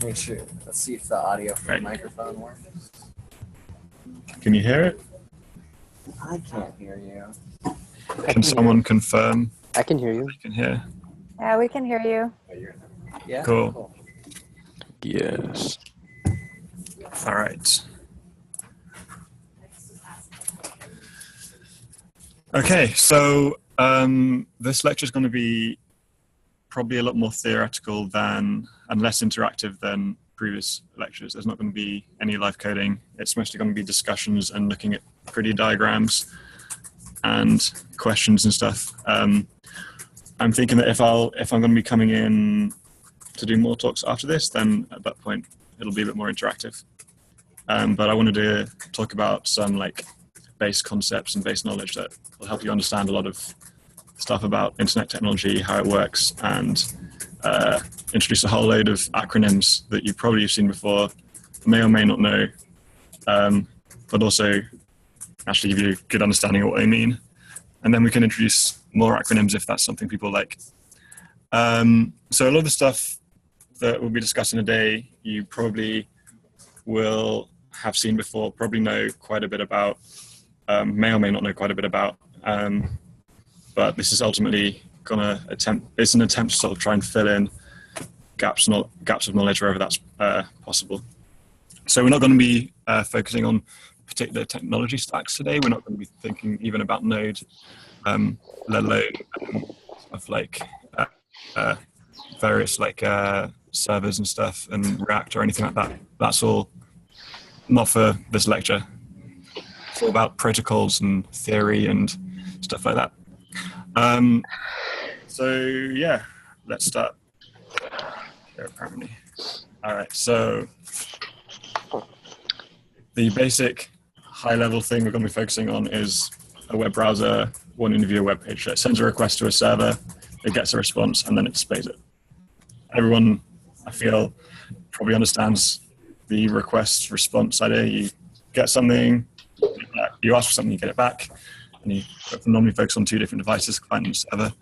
Make sure. Let's see if the audio from Right. the microphone works. Can you hear it? I can't hear you. Can someone confirm I can hear you. they can hear? Yeah, we can hear you. Yeah. Cool. Yes. All right. Okay, so this lecture is going to be probably a lot more theoretical and less interactive than previous lectures. There's not going to be any live coding. It's mostly going to be discussions and looking at pretty diagrams and questions and stuff. I'm thinking that if I'm going to be coming in to do more talks after this, then at that point it'll be a bit more interactive. But I wanted to talk about some like base concepts and base knowledge that will help you understand a lot of stuff about internet technology, how it works, and introduce a whole load of acronyms that you probably have seen before, may or may not know, but also actually give you a good understanding of what they mean. And then we can introduce more acronyms if that's something people like. So a lot of the stuff that we'll be discussing today, you probably will have seen before, probably know quite a bit about, may or may not know quite a bit about. But this is ultimately it's an attempt to sort of try and fill in gaps of knowledge wherever that's possible. So we're not going to be focusing on particular technology stacks today. We're not going to be thinking even about Node, let alone of like various like servers and stuff and React or anything like that. That's all not for this lecture. It's all about protocols and theory and stuff like that. So yeah, let's start here apparently. All right, so the basic high-level thing we're going to be focusing on is a web browser wanting to view a web page. So it sends a request to a server, it gets a response, and then it displays it. Everyone, I feel, probably understands the request response idea. You get something, you ask for something, you get it back, and you normally focus on two different devices, client and server.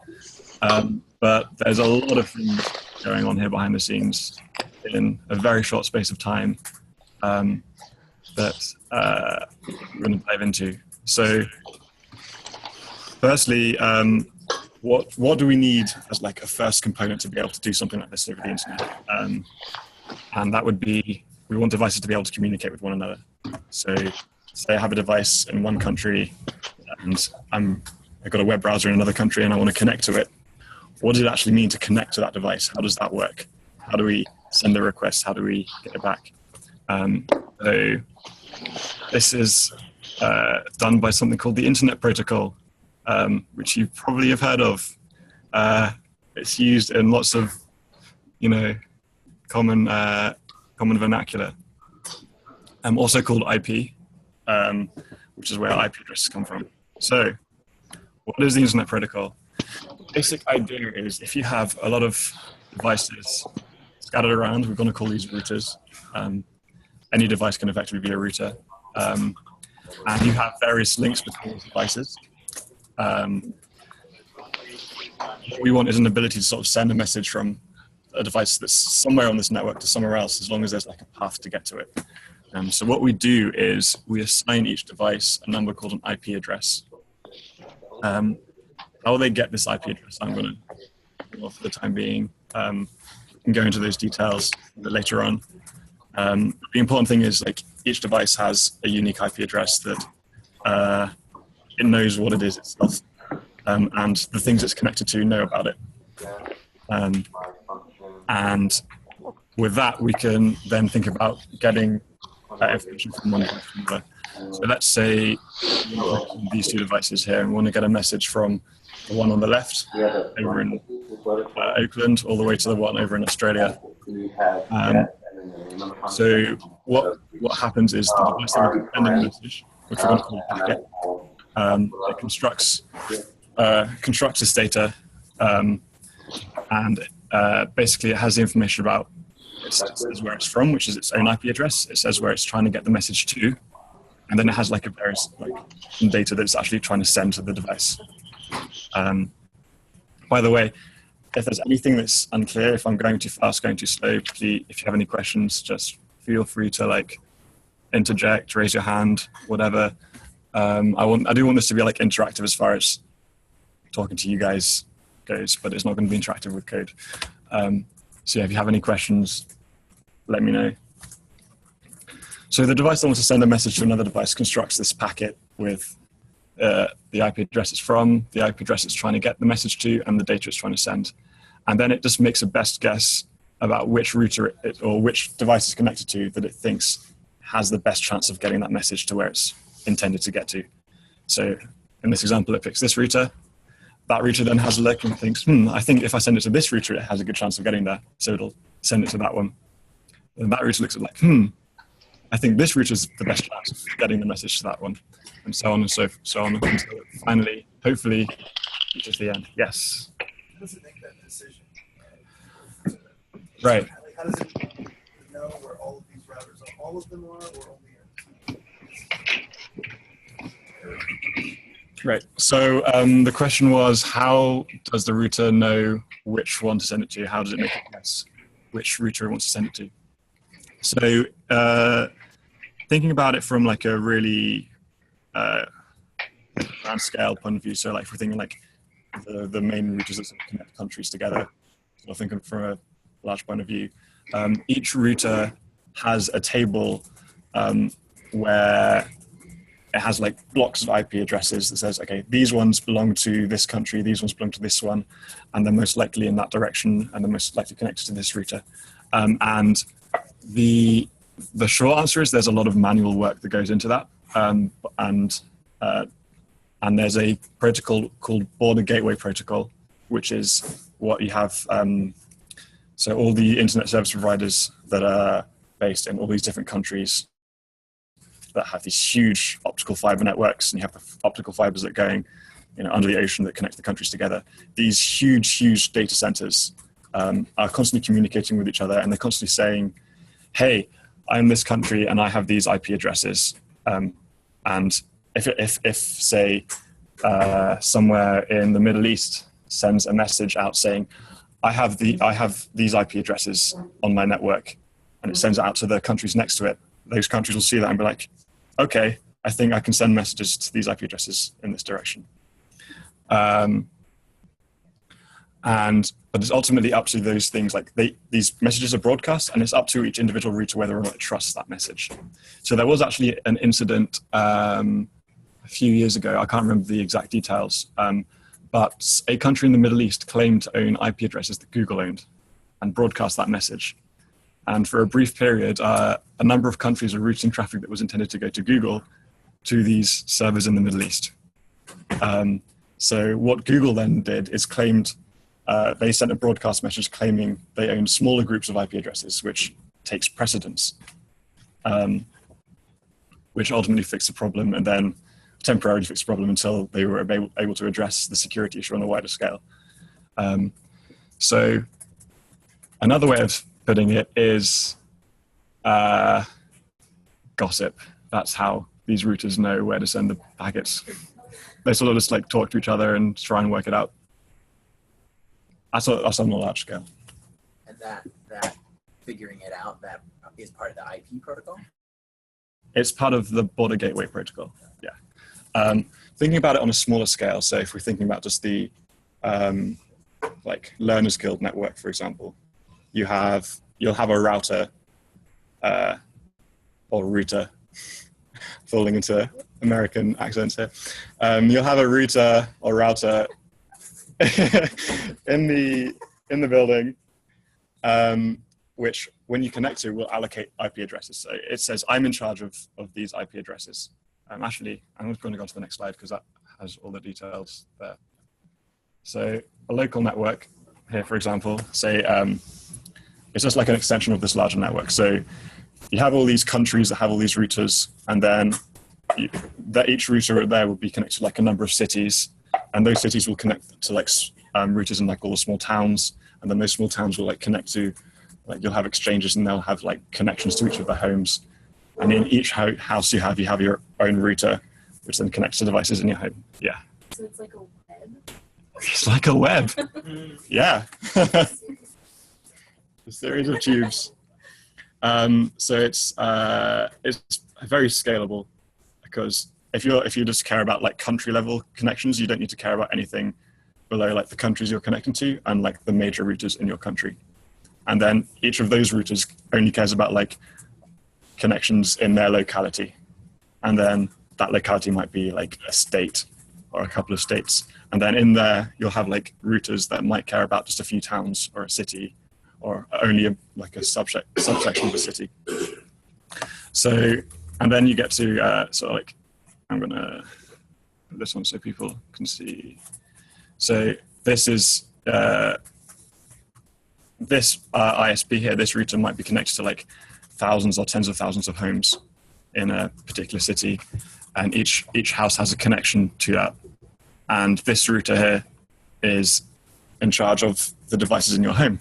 But there's a lot of things going on here behind the scenes in a very short space of time that we're going to dive into. So firstly, what do we need as like a first component to be able to do something like this over the internet? And that would be, we want devices to be able to communicate with one another. So say I have a device in one country and I've got a web browser in another country and I want to connect to it. What does it actually mean to connect to that device? How does that work? How do we send a request? How do we get it back? So this is done by something called the Internet Protocol, which you probably have heard of. It's used in lots of, common vernacular. Also called IP, which is where IP addresses come from. So, what is the Internet Protocol? The basic idea is if you have a lot of devices scattered around, we're going to call these routers. Any device can effectively be a router. And you have various links between these devices. What we want is an ability to sort of send a message from a device that's somewhere on this network to somewhere else, as long as there's like a path to get to it. So what we do is we assign each device a number called an IP address. How they get this IP address, I'm going to, for the time being, we can go into those details a bit later on. The important thing is like each device has a unique IP address that it knows what it is itself, and the things it's connected to know about it. And with that, we can then think about getting information from one device to another. So let's say these two devices here, and we want to get a message from the one on the left over in Oakland all the way to the one over in Australia. So what happens is the device that will send a message, which we're going to call a packet, it constructs this data, and basically it has the information about, it says where it's from, which is its own IP address. It says where it's trying to get the message to, and then it has like a various some data that it's actually trying to send to the device. By the way, if there's anything that's unclear, if I'm going too fast, going too slow, please, if you have any questions, just feel free to like interject, raise your hand, whatever. I do want this to be like interactive as far as talking to you guys goes, but it's not going to be interactive with code. So yeah, if you have any questions, let me know. So the device that wants to send a message to another device constructs this packet with the IP address it's from, the IP address it's trying to get the message to, and the data it's trying to send. And then it just makes a best guess about which router or which device it's connected to that it thinks has the best chance of getting that message to where it's intended to get to. So in this example, it picks this router. That router then has a look and thinks, I think if I send it to this router, it has a good chance of getting there. So it'll send it to that one. And that router looks at like, I think this router is the best chance of getting the message to that one. And so on and so on until it finally, hopefully, reaches the end. Yes? How does it make that decision? Right. How does it know where all of these routers are? All of them are, or only Right. So the question was, how does the router know which one to send it to? How does it make a guess which router it wants to send it to? So thinking about it from like a really grand scale point of view. So like if we're thinking like the main routers that connect countries together, so thinking from a large point of view, each router has a table where it has like blocks of IP addresses that says, okay, these ones belong to this country, these ones belong to this one, and they're most likely in that direction, and they're most likely connected to this router. And the short answer is there's a lot of manual work that goes into that. And there's a protocol called Border Gateway Protocol, which is what you have. So all the internet service providers that are based in all these different countries that have these huge optical fiber networks, and you have the optical fibers that are going under the ocean that connect the countries together. These huge data centers are constantly communicating with each other, and they're constantly saying, hey, I'm this country and I have these IP addresses. And if say, somewhere in the Middle East sends a message out saying, I have these IP addresses on my network, and it sends it out to the countries next to it, those countries will see that and be like, okay, I think I can send messages to these IP addresses in this direction. But it's ultimately up to those things, like these messages are broadcast, and it's up to each individual router whether or not it trusts that message. So there was actually an incident a few years ago, I can't remember the exact details, but a country in the Middle East claimed to own IP addresses that Google owned and broadcast that message. And for a brief period, a number of countries were routing traffic that was intended to go to Google to these servers in the Middle East. So what Google then did is claimed, they sent a broadcast message claiming they owned smaller groups of IP addresses, which takes precedence, which ultimately fixed the problem, and then temporarily fixed the problem until they were able to address the security issue on a wider scale. So another way of putting it is gossip. That's how these routers know where to send the packets. They sort of just like talk to each other and try and work it out. That's on a large scale. And that figuring it out, that is part of the IP protocol? It's part of the Border Gateway Protocol, yeah. Thinking about it on a smaller scale, so if we're thinking about just the like Learners Guild network, for example, you'll have a router or router, falling into American accents here. You'll have a router or router in the building, which when you connect to will allocate IP addresses. So it says I'm in charge of these IP addresses. Actually, I'm going to go to the next slide because that has all the details there. So a local network here, for example, say it's just like an extension of this larger network. So you have all these countries that have all these routers, and then each router there will be connected to like a number of cities, and those cities will connect to like routers in like all the small towns, and then those small towns will like connect to, like you'll have exchanges, and they'll have like connections to each of the homes. And in each house you have your own router, which then connects to devices in your home. Yeah. So it's like a web? It's like a web. Yeah. A series of tubes. So it's very scalable, because if you just care about like country level connections, you don't need to care about anything below like the countries you're connecting to and like the major routers in your country. And then each of those routers only cares about like connections in their locality. And then that locality might be like a state or a couple of states. And then in there, you'll have like routers that might care about just a few towns or a city, or only a subsection of a city. So, and then you get to sort of like, I'm gonna put this on so people can see. So this is, this ISP here, this router might be connected to like thousands or tens of thousands of homes in a particular city, and each house has a connection to that. And this router here is in charge of the devices in your home.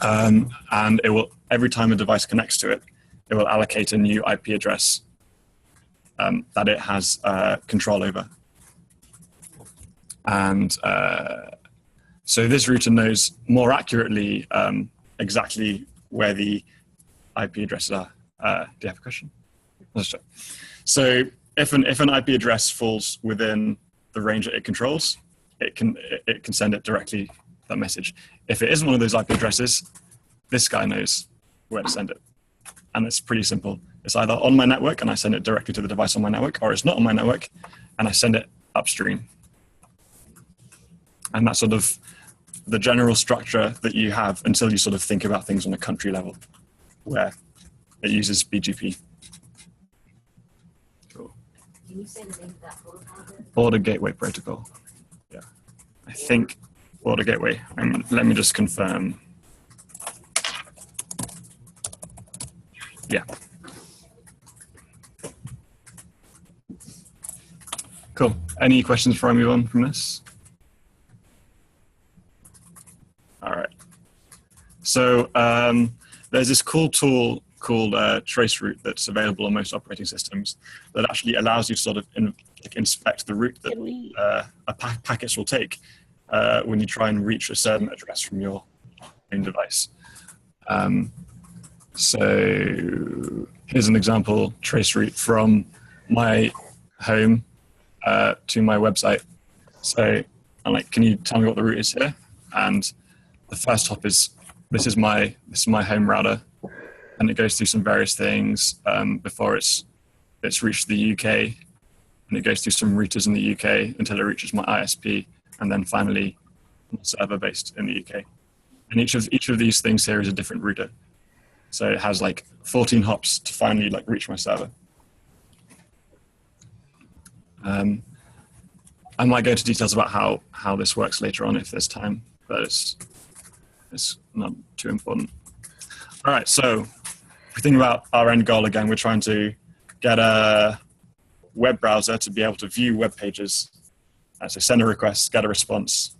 And it will, every time a device connects to it, it will allocate a new IP address that it has control over. And so this router knows more accurately exactly where the IP addresses are. Do you have a question? Let's check. So if an IP address falls within the range that it controls, it can send it directly, that message. If it isn't one of those IP addresses, this guy knows where to send it. And it's pretty simple. It's either on my network and I send it directly to the device on my network, or it's not on my network and I send it upstream. And that's sort of the general structure that you have until you sort of think about things on a country level, where it uses BGP. Cool. Can you say the name of that protocol again? Border Gateway Protocol. Yeah, I think Border Gateway. Let me just confirm. Yeah. Cool. Any questions for anyone from this? All right. So there's this cool tool called Traceroute that's available on most operating systems that actually allows you to sort of inspect the route that packets will take when you try and reach a certain address from your own device. So here's an example traceroute from my home to my website. So I'm like, can you tell me what the route is here? And the first hop is, this is my home router, and it goes through some various things before it's reached the UK, and it goes through some routers in the UK until it reaches my ISP, and then finally server based in the UK. And each of these things here is a different router. So it has like 14 hops to finally like reach my server. I might go into details about how this works later on if there's time, but it's not too important. All right, so if we think about our end goal again, we're trying to get a web browser to be able to view web pages. So send a request, get a response.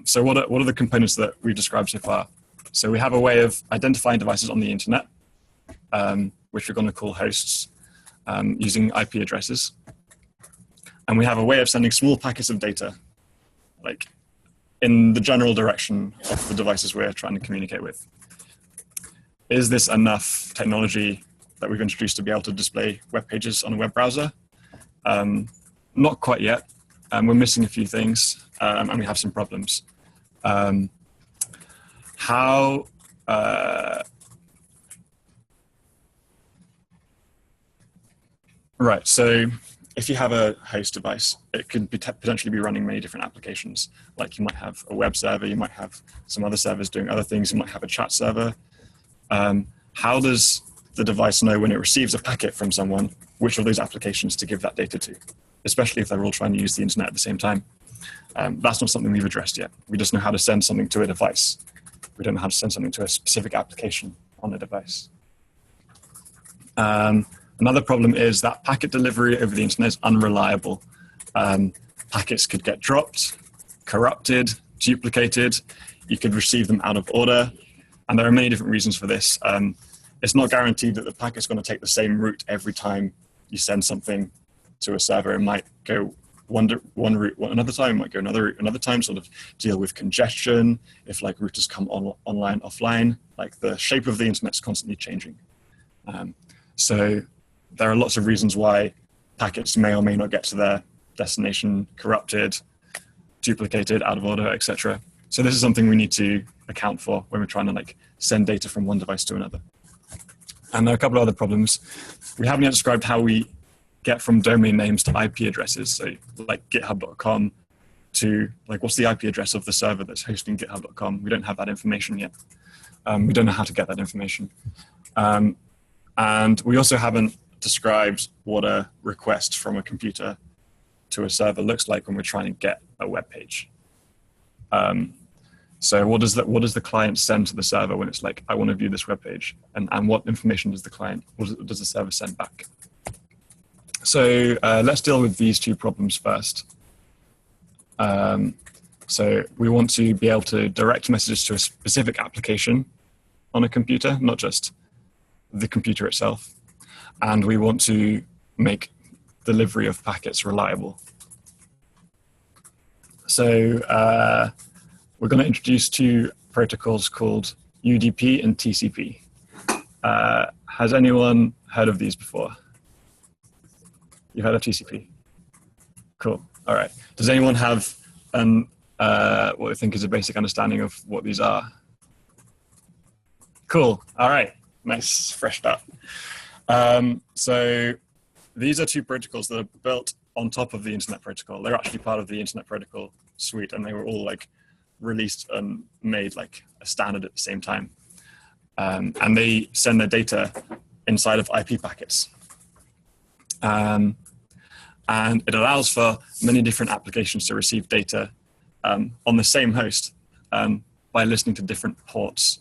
So what are the components that we've described so far? So we have a way of identifying devices on the internet, which we're going to call hosts, using IP addresses. And we have a way of sending small packets of data, like in the general direction of the devices we're trying to communicate with. Is this enough technology that we've introduced to be able to display web pages on a web browser? Not quite yet. We're missing a few things, and we have some problems. Right, so if you have a host device, it could potentially be running many different applications. Like you might have a web server, you might have some other servers doing other things, you might have a chat server. How does the device know when it receives a packet from someone, which of those applications to give that data to, especially if they're all trying to use the internet at the same time? That's not something we've addressed yet. We just know how to send something to a device. We don't know how to send something to a specific application on a device. Another problem is that packet delivery over the internet is unreliable. Packets could get dropped, corrupted, duplicated. You could receive them out of order. And there are many different reasons for this. It's not guaranteed that the packet's going to take the same route every time you send something to a server. It might go one route another time, might go another route another time, sort of deal with congestion, if like routers come online, offline, like the shape of the internet's constantly changing. So there are lots of reasons why packets may or may not get to their destination, corrupted, duplicated, out of order, etc. So this is something we need to account for when we're trying to like send data from one device to another. And there are a couple of other problems. We haven't yet described how we get from domain names to IP addresses. So like github.com to like, what's the IP address of the server that's hosting github.com? We don't have that information yet. We don't know how to get that information. And we also haven't described what a request from a computer to a server looks like when we're trying to get a web page. So what does the client send to the server when it's like, I want to view this web page? And what information does does the server send back? So let's deal with these two problems first. So we want to be able to direct messages to a specific application on a computer, not just the computer itself. And we want to make delivery of packets reliable. So we're going to introduce two protocols called UDP and TCP. Has anyone heard of these before? You've heard of TCP? Cool. All right. Does anyone have what I think is a basic understanding of what these are? Cool. All right. Nice. Fresh start. So these are two protocols that are built on top of the Internet Protocol. They're actually part of the Internet Protocol suite, and they were all like released and made like a standard at the same time. And they send their data inside of IP packets. And it allows for many different applications to receive data on the same host by listening to different ports.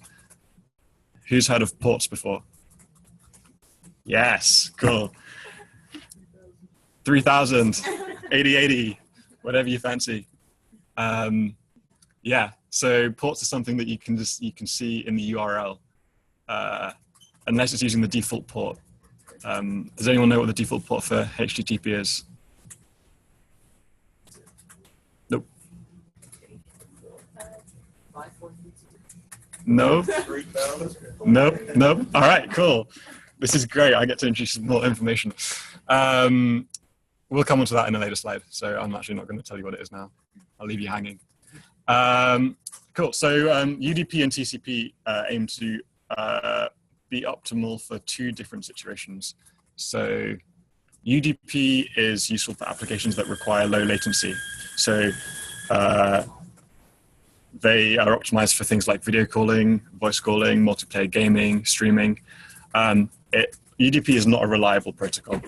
Who's heard of ports before? Yes, cool. 3000, 8080, whatever you fancy. Yeah, so ports are something that you can see in the URL, unless it's using the default port. Does anyone know what the default port for HTTP is? Nope. Nope. Nope. Nope. All right, cool. This is great. I get to introduce more information. We'll come on to that in a later slide. So I'm actually not going to tell you what it is now. I'll leave you hanging. Cool. So UDP and TCP aim to be optimal for two different situations. So UDP is useful for applications that require low latency. So they are optimized for things like video calling, voice calling, multiplayer gaming, streaming. UDP is not a reliable protocol.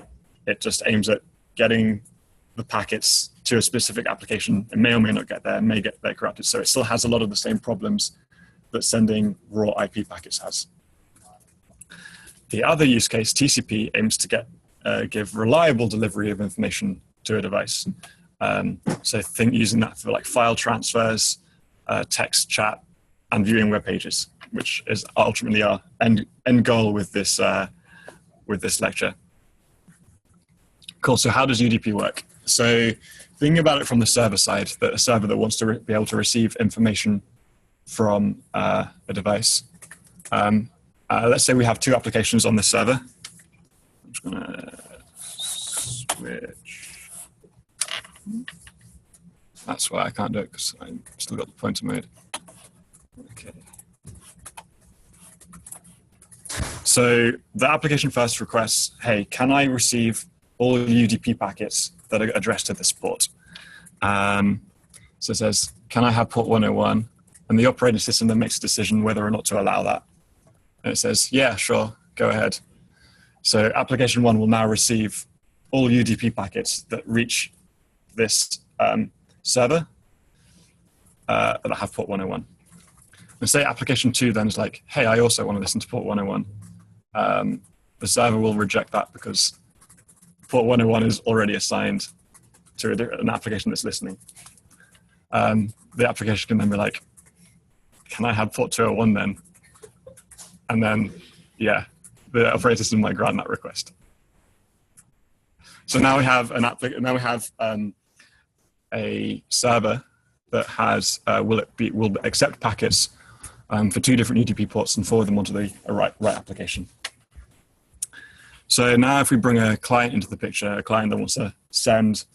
It just aims at getting the packets to a specific application. It may or may not get there, may get there corrupted. So it still has a lot of the same problems that sending raw IP packets has. The other use case, TCP, aims to give reliable delivery of information to a device. So think using that for like file transfers, text chat, and viewing web pages, which is ultimately our end goal with this lecture. Cool. So how does UDP work? So thinking about it from the server side, that a server that wants to be able to receive information from a device. Let's say we have two applications on this server. I'm just going to switch. That's why I can't do it, because I've still got the pointer mode. Okay. So the application first requests, hey, can I receive all UDP packets that are addressed to this port? So it says, can I have port 101? And the operating system then makes a decision whether or not to allow that. And it says, yeah, sure, go ahead. So application 1 will now receive all UDP packets that reach this server that have port 101. And say application 2 then is like, hey, I also want to listen to port 101. The server will reject that because port 101 is already assigned to an application that's listening. The application can then be like, can I have port 201 then? And then, yeah, the operating system might grant that request. So now we have a server that has will accept packets for 2 different UDP ports and forward them onto the right application. So now if we bring a client into the picture, a client that wants to send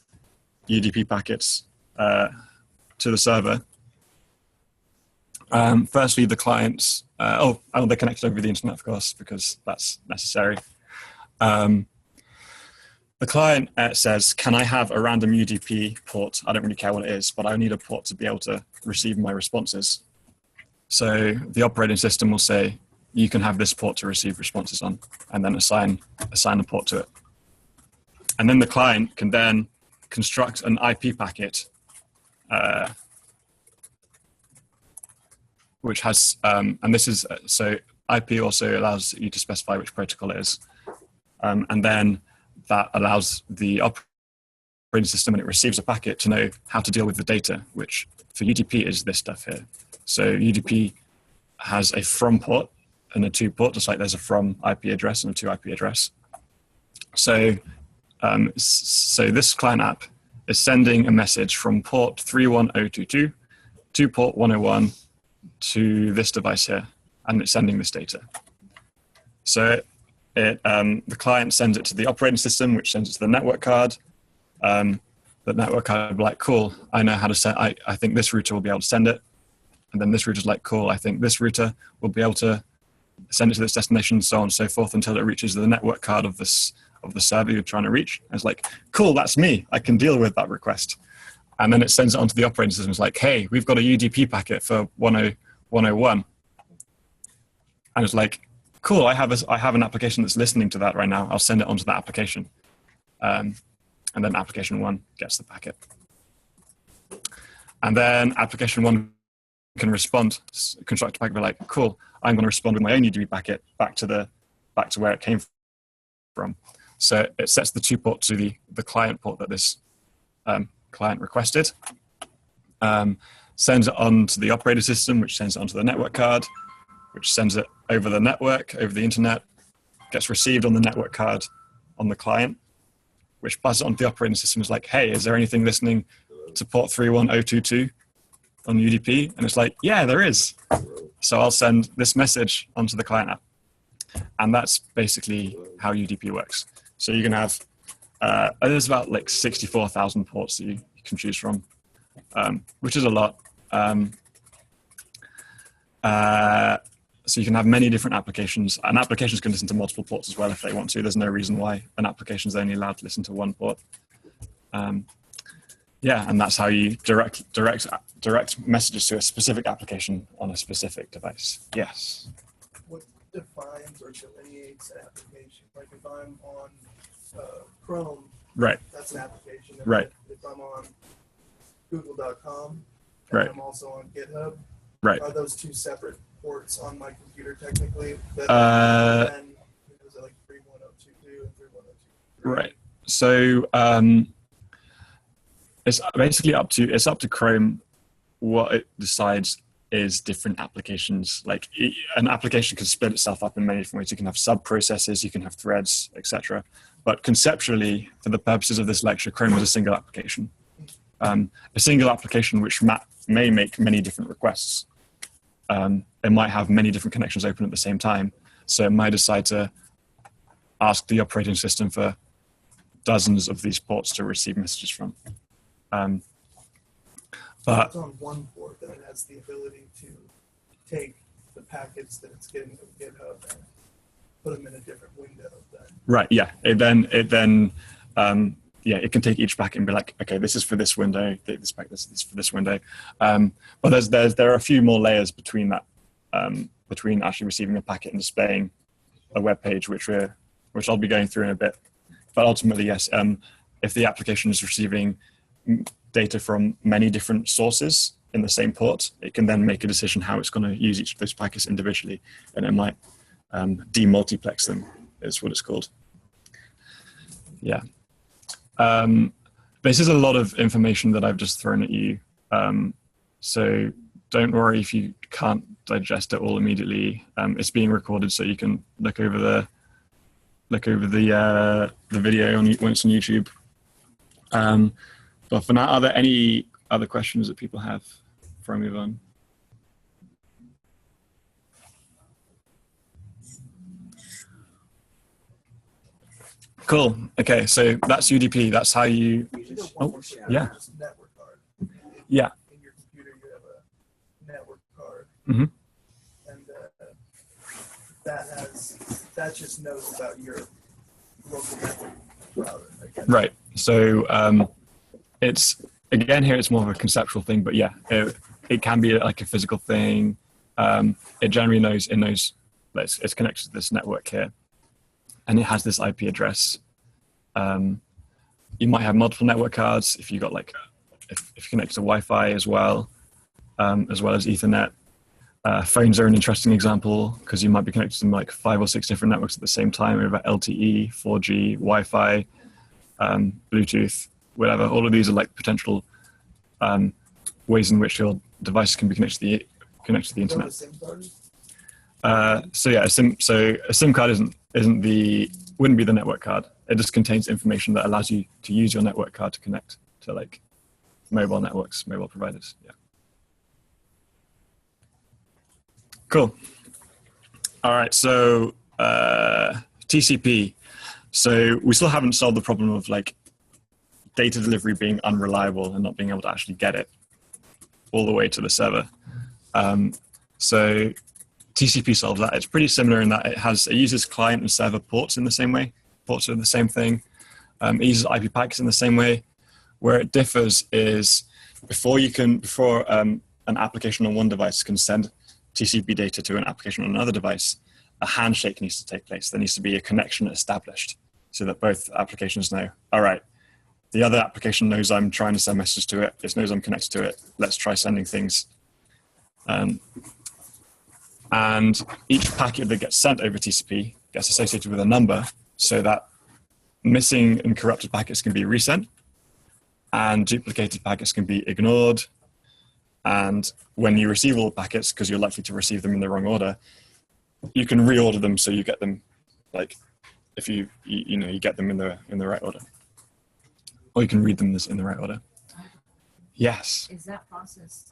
UDP packets to the server, firstly the clients, they're connected over the internet, of course, because that's necessary. The client says, can I have a random UDP port? I don't really care what it is, but I need a port to be able to receive my responses. So the operating system will say, you can have this port to receive responses on, and then assign a port to it. And then the client can then construct an IP packet, which has, and this is, so IP also allows you to specify which protocol it is. And then that allows the operating system, when it receives a packet, to know how to deal with the data, which for UDP is this stuff here. So UDP has a from port and a to port, just like there's a from IP address and a to IP address. So, so this client app is sending a message from port 31022 to port 101 to this device here, and it's sending this data. So the client sends it to the operating system, which sends it to the network card. The network card will be like, cool, I know how to send, I think this router will be able to send it. And then this router's like, cool, I think this router will be able to send it to this destination, so on and so forth, until it reaches the network card of the server you're trying to reach. And it's like, cool, that's me. I can deal with that request. And then it sends it onto the operating system. It's like, hey, we've got a UDP packet for 101. And it's like, cool, I have an application that's listening to that right now. I'll send it onto that application. And then application 1 gets the packet. And then application 1 can respond, construct a packet, be like, cool, I'm going to respond with my own UDP packet back to where it came from. So it sets the to port to the client port that this client requested, sends it on to the operating system, which sends it onto the network card, which sends it over the network, over the internet, gets received on the network card on the client, which passes it on to the operating system. Is like, hey, is there anything listening to port 31022 on UDP? And it's like, yeah, there is. So I'll send this message onto the client app. And that's basically how UDP works. So you can have, there's about like 64,000 ports that you can choose from, which is a lot. So you can have many different applications, and applications can listen to multiple ports as well if they want to. There's no reason why an application is only allowed to listen to one port. Yeah, and that's how you direct messages to a specific application on a specific device. Yes. What defines or delineates an application? Like if I'm on Chrome, Right. that's an application. And Right. If I'm on Google.com, and Right. I'm also on GitHub, Right. are those two separate ports on my computer technically? That then, is it like 31022 and 31023? Right. So it's basically up to Chrome what it decides is different applications. Like an application can split itself up in many different ways. You can have sub-processes, you can have threads, etc. But conceptually, for the purposes of this lecture, Chrome is a single application. A single application which may make many different requests. It might have many different connections open at the same time. So it might decide to ask the operating system for dozens of these ports to receive messages from. But it's on one port that it has the ability to take the packets that it's getting from GitHub and put them in a different window. Then. Right. Yeah. It can take each packet and be like, okay, this is for this window. This packet, this is for this window. But there are a few more layers between that, between actually receiving a packet and displaying a web page, which I'll be going through in a bit. But ultimately, yes, if the application is receiving data from many different sources in the same port, it can then make a decision how it's going to use each of those packets individually, and it might demultiplex them, is what it's called. Yeah. This is a lot of information that I've just thrown at you. So don't worry if you can't digest it all immediately. It's being recorded, so you can look over the video when it's on YouTube. But for now, are there any other questions that people have before I move on? Cool. Okay, so that's UDP. That's how you. Oh, yeah. Just network card. Yeah. In your computer, you have a network card, Mm-hmm. and that just knows about your local network router. I guess. Right. So it's again here. It's more of a conceptual thing, but yeah, it can be like a physical thing. It generally knows it's connected to this network here, and it has this IP address. You might have multiple network cards if you got like if you connect to Wi-Fi as well as Ethernet. Phones are an interesting example because you might be connected to like 5 or 6 different networks at the same time over LTE, 4G, Wi-Fi, Bluetooth, whatever. All of these are like potential ways in which your devices can be connected to the internet. Know the SIM card? So yeah, a SIM card wouldn't be the network card. It just contains information that allows you to use your network card to connect to like mobile networks, mobile providers. Yeah. Cool. All right. So TCP. So we still haven't solved the problem of like data delivery being unreliable and not being able to actually get it all the way to the server. So TCP solves that. It's pretty similar in that it uses client and server ports in the same way. Ports are the same thing. It uses IP packets in the same way. Where it differs is before an application on one device can send TCP data to an application on another device, a handshake needs to take place. There needs to be a connection established so that both applications know, all right, the other application knows I'm trying to send messages to it. It knows I'm connected to it. Let's try sending things. And each packet that gets sent over TCP gets associated with a number so that missing and corrupted packets can be resent and duplicated packets can be ignored. And when you receive all the packets, because you're likely to receive them in the wrong order, you can reorder them so you get them like if you get them in the right order. Or you can read them in the right order. Yes. Is that process,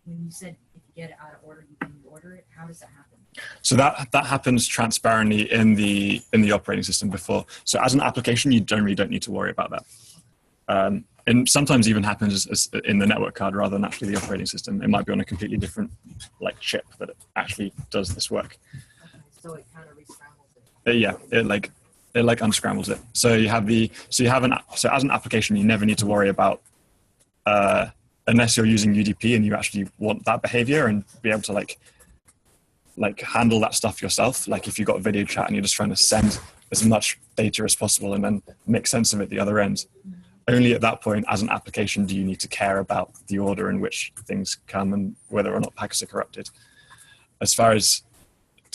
when you said if you get it out of order, you can reorder it, how does that happen? So that happens transparently in the operating system before. So as an application, you generally don't need to worry about that. And sometimes even happens as in the network card rather than actually the operating system. It might be on a completely different like chip that it actually does this work. Okay, so it kind of re-scrambles it. Yeah, it unscrambles it. So as an application, you never need to worry about unless you're using UDP and you actually want that behavior and be able to like handle that stuff yourself. Like if you've got a video chat and you're just trying to send as much data as possible and then make sense of it the other end. Only at that point, as an application, do you need to care about the order in which things come and whether or not packets are corrupted. As far as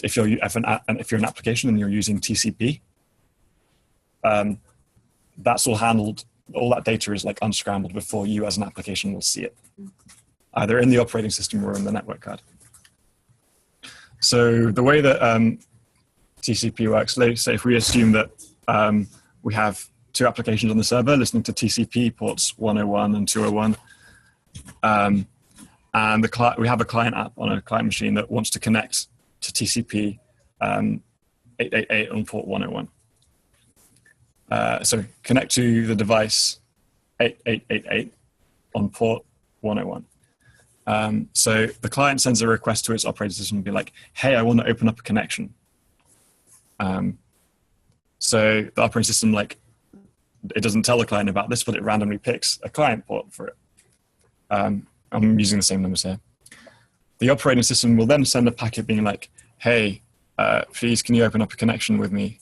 if you're an application and you're using TCP, that's all handled. All that data is like unscrambled before you as an application will see it, either in the operating system or in the network card. So the way that TCP works, so if we assume that we have 2 applications on the server listening to TCP ports 101 and 201, and we have a client app on a client machine that wants to connect to TCP 888 on port 101. So connect to the device 8888 on port 101. So the client sends a request to its operating system and be like, hey, I want to open up a connection. So the operating system, it doesn't tell the client about this, but it randomly picks a client port for it. I'm using the same numbers here. The operating system will then send a packet being like, hey, please, can you open up a connection with me?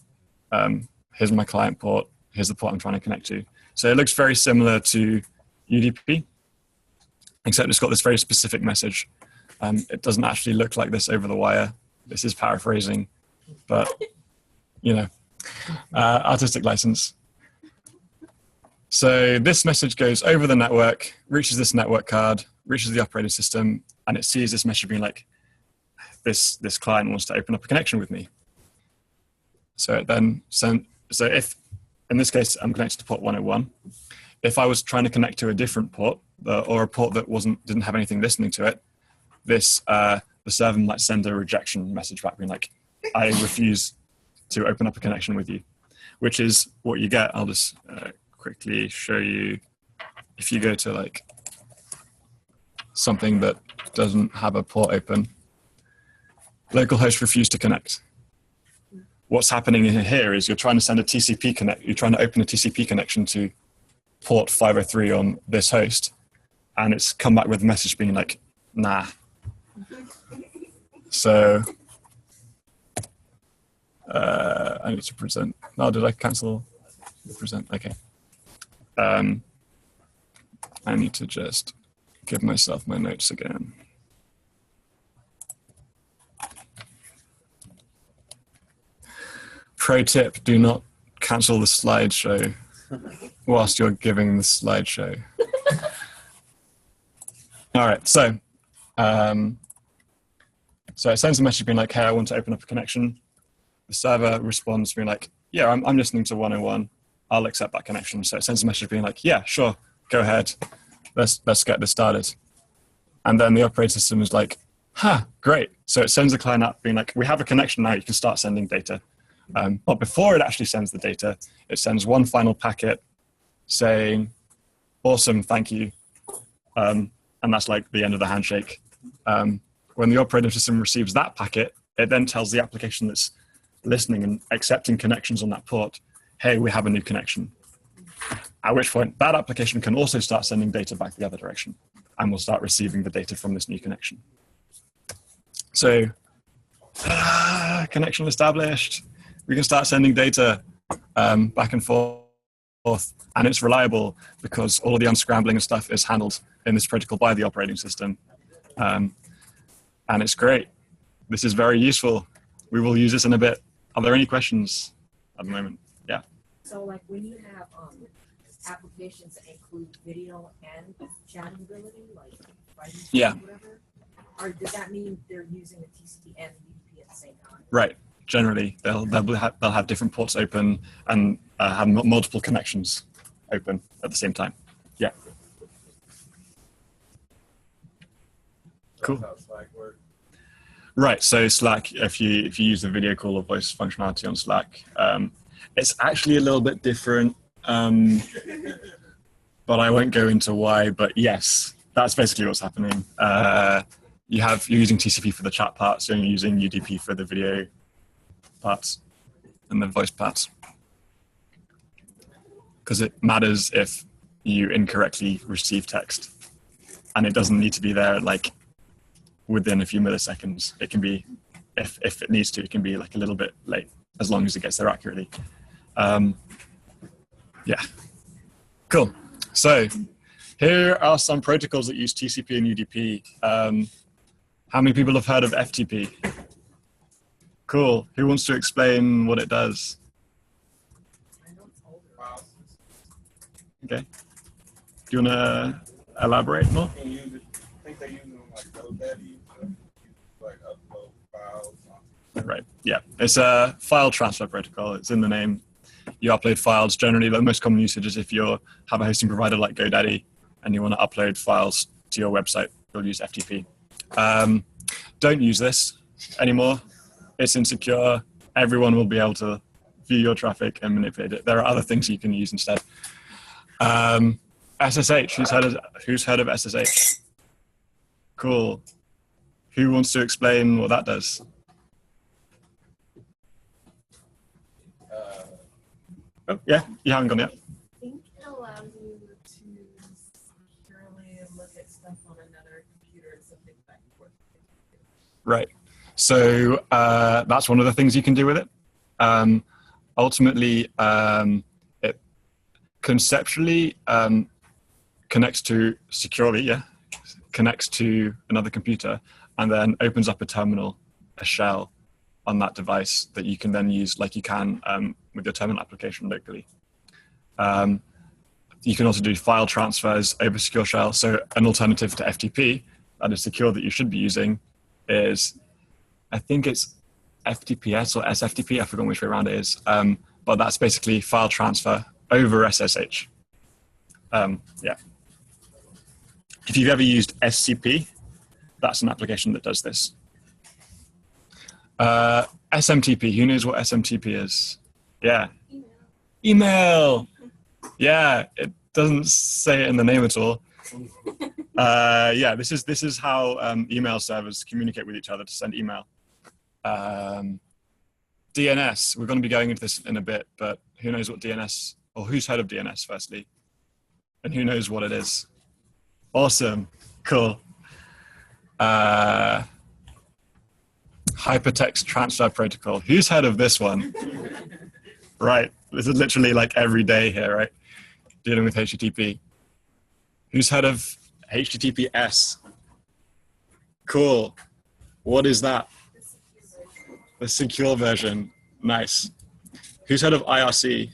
Here's my client port. Here's the port I'm trying to connect to. So it looks very similar to UDP, except it's got this very specific message. It doesn't actually look like this over the wire. This is paraphrasing, but, artistic license. So this message goes over the network, reaches this network card, reaches the operating system, and it sees this message being like, this client wants to open up a connection with me. So it then so if, in this case, I'm connected to port 101, if I was trying to connect to a different port or a port that didn't have anything listening to it, the server might send a rejection message back being like, I refuse to open up a connection with you, which is what you get. I'll just quickly show you. If you go to like something that doesn't have a port open, localhost refused to connect. What's happening in here is you're trying to send a TCP connect. You're trying to open a TCP connection to port 503 on this host, and it's come back with a message being like, nah. So I need to present. Oh, did I cancel the present? Okay. I need to just give myself my notes again. Pro tip, do not cancel the slideshow whilst you're giving the slideshow. All right, so it sends a message being like, hey, I want to open up a connection. The server responds being like, yeah, I'm listening to 101. I'll accept that connection. So it sends a message being like, yeah, sure, go ahead. Let's get this started. And then the operating system is like, great. So it sends the client out being like, we have a connection now, you can start sending data. But before it actually sends the data, it sends one final packet saying, awesome, thank you. And that's like the end of the handshake. When the operating system receives that packet, it then tells the application that's listening and accepting connections on that port, hey, we have a new connection. At which point, that application can also start sending data back the other direction, and will start receiving the data from this new connection. So, connection established. We can start sending data back and forth, and it's reliable because all of the unscrambling and stuff is handled in this protocol by the operating system. And it's great. This is very useful. We will use this in a bit. Are there any questions at the moment? Yeah. So like when you have applications that include video and chatting ability, like writing Yeah. or whatever, or does that mean they're using the TCP and the UDP at the same time? Right. Generally, they'll have different ports open and have multiple connections open at the same time. Yeah. Cool. Right. So Slack, if you use the video call or voice functionality on Slack, it's actually a little bit different, but I won't go into why. But yes, that's basically what's happening. You're using TCP for the chat parts, so you're using UDP for the video parts and the voice parts, because it matters if you incorrectly receive text, and it doesn't need to be there like within a few milliseconds. It can be, if it needs to, it can be like a little bit late, as long as it gets there accurately. Yeah, cool. So here are some protocols that use TCP and UDP. How many people have heard of FTP? Cool. Who wants to explain what it does? Okay. Do you want to elaborate more? I think they use them like GoDaddy, like upload files. Right. Yeah. It's a file transfer protocol. It's in the name. You upload files. Generally, the most common usage is if you have a hosting provider like GoDaddy and you want to upload files to your website, you'll use FTP. Don't use this anymore. It's insecure. Everyone will be able to view your traffic and manipulate it. There are other things you can use instead. SSH. Who's heard of SSH? Cool. Who wants to explain what that does? Oh, yeah, you haven't gone yet. I think it allows you to securely look at stuff on another computer and something back and forth. Right. So that's one of the things you can do with it. Ultimately, it conceptually connects to securely, connects to another computer, and then opens up a terminal, a shell on that device that you can then use like you can with your terminal application locally. You can also do file transfers over secure shell. So an alternative to FTP that is secure that you should be using is, I think it's FTPS or SFTP, I forgot which way around it is, but that's basically file transfer over SSH. Yeah. If you've ever used SCP, that's an application that does this. SMTP, who knows what SMTP is? Yeah. Email. Yeah, it doesn't say it in the name at all. Yeah, this is how email servers communicate with each other to send email. DNS, we're going to be going into this in a bit, but who knows what DNS, or who's heard of DNS firstly? And who knows what it is? Awesome, cool. Hypertext Transfer Protocol, who's heard of this one? Right, this is literally like every day here, right? Dealing with HTTP. Who's heard of HTTPS? Cool. What is that? The secure version. Nice. Who's heard of IRC?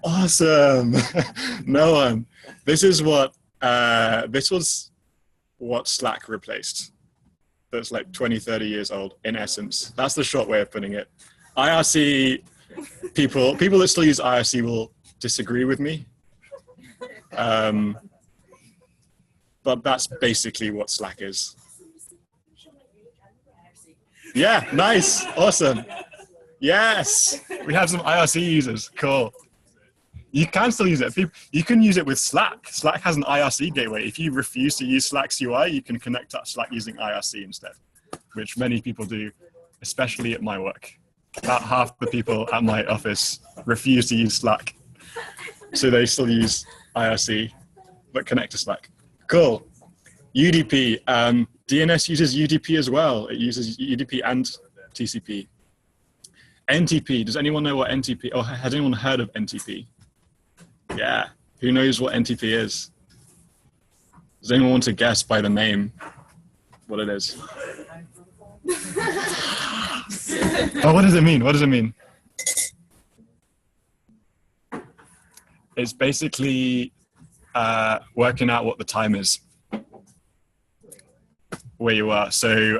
Awesome. No one. This is what this was what Slack replaced. That's like 20, 30 years old in essence. That's the short way of putting it. IRC, people that still use IRC will disagree with me. But that's basically what Slack is. Yeah, nice, awesome. Yes, we have some IRC users, cool. You can still use it. You can use it with Slack. Slack has an IRC gateway. If you refuse to use Slack's UI, you can connect to Slack using IRC instead, which many people do, especially at my work. About half the people at my office refuse to use Slack. So they still use IRC, but connect to Slack. Cool. UDP. DNS uses UDP as well. It uses UDP and TCP. NTP. Does anyone know what NTP, or has anyone heard of NTP? Yeah. Who knows what NTP is? Does anyone want to guess by the name what it is? Oh, what does it mean? What does it mean? It's basically working out what the time is where you are. So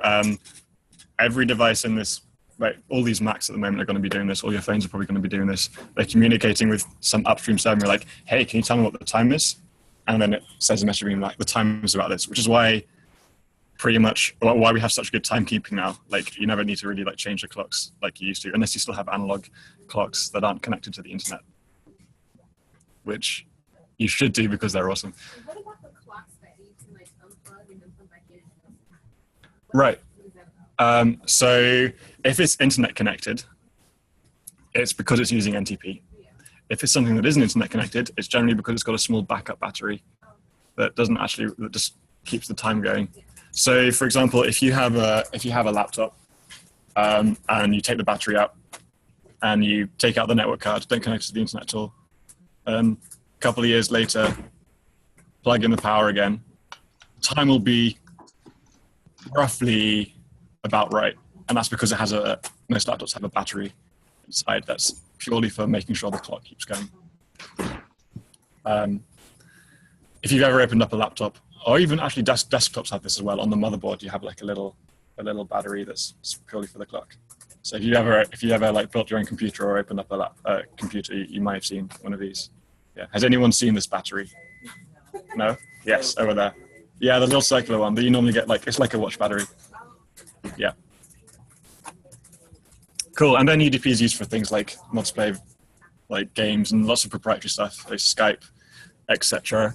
every device in this, right, all these Macs at the moment are going to be doing this. All your phones are probably going to be doing this. They're communicating with some upstream server. You're like, hey, can you tell me what the time is? And then it says a message being like, the time is about this, which is why pretty much why we have such good timekeeping now. Like you never need to really like change the clocks like you used to, unless you still have analog clocks that aren't connected to the internet, which you should do because they're awesome. What about the clocks that you can like unplug and then put back in? Right. So if it's internet connected, it's because it's using NTP. If it's something that isn't internet connected, it's generally because it's got a small backup battery that that just keeps the time going. So for example, if you have a laptop and you take the battery out and you take out the network card, don't connect it to the internet at all, a couple of years later, plug in the power again, time will be roughly about right. And that's because it has most laptops have a battery inside that's purely for making sure the clock keeps going. If you've ever opened up a laptop, or even actually desktops have this as well, on the motherboard you have like a little battery that's purely for the clock. So if you ever like built your own computer or opened up a computer, you might have seen one of these. Yeah. Has anyone seen this battery? No? Yes, over there. Yeah, the little circular one that you normally get, it's like a watch battery. Yeah. Cool, and then UDP is used for things like multiplayer, like games and lots of proprietary stuff, like Skype, etc.